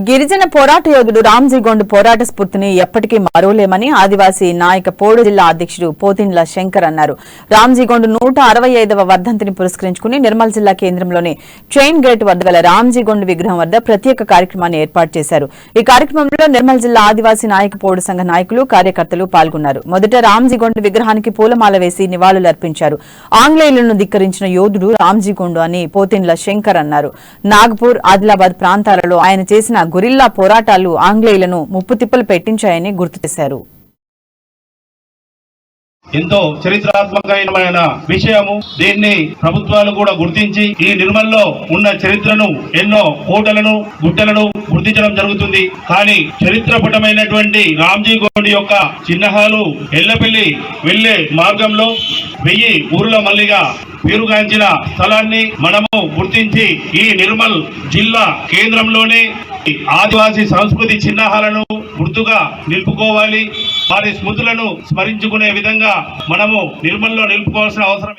గిరిజన పోరాట యోధుడు రామ్జీ గొండు పోరాట స్ఫూర్తిని ఎప్పటికీ మరోలేమని ఆదివాసీ నాయక పోడు జిల్లా అధ్యక్షుడు పోతిండ్ల శంకర్ అన్నారు. రామ్జీ గొండు 165వ వర్ధంతిని పురస్కరించుకుని నిర్మల్ జిల్లా కేంద్రంలోని ట్రైన్ గేట్ వద్ద గల రామ్జీ గొండు విగ్రహం వద్ద ప్రత్యేక కార్యక్రమాన్ని ఏర్పాటు చేశారు. ఈ కార్యక్రమంలో నిర్మల్ జిల్లా ఆదివాసీ నాయక పోడు సంఘ నాయకులు కార్యకర్తలు పాల్గొన్నారు. మొదట రామ్జీ గొండు విగ్రహానికి పూలమాల వేసి నివాళులర్పించారు. ఆంగ్లేయులను ధిక్కరించిన యోధుడు రామ్జీ గొండు అని పోతిండ్ల శంకర్ అన్నారు. నాగపూర్, ఆదిలాబాద్ ప్రాంతాలలో ఆయన చేసిన గొరిల్లా పోరాటాలు ఆంగ్లేయులను ముప్పుతిప్పలు పెట్టించాయని గుర్తు చేశారు. ఎంతో చరిత్రాత్మకమైన విషయము. దీన్ని ప్రభుత్వాలు కూడా గుర్తించి ఈ నిర్మల్లో ఉన్న చరిత్రను, ఎన్నో కోటలను, గుట్టలను గుర్తించడం జరుగుతుంది. కానీ చరిత్రపటమైనటువంటి రామ్జీ గొండు యొక్క చిహ్నాలు ఎల్లపల్లి వెళ్లే మార్గంలో 1000 ఊర్ల మల్లిగా పేరుగాంచిన స్థలాన్ని మనము గుర్తించి ఈ నిర్మల్ జిల్లా కేంద్రంలోనే ఆదివాసీ సంస్కృతి చిహ్నాలను గుర్తుగా నిలుపుకోవాలి. వారి స్మృతులను స్మరించుకునే విధంగా మనము నిర్మల్లో నిలుపుకోవాల్సిన అవసరం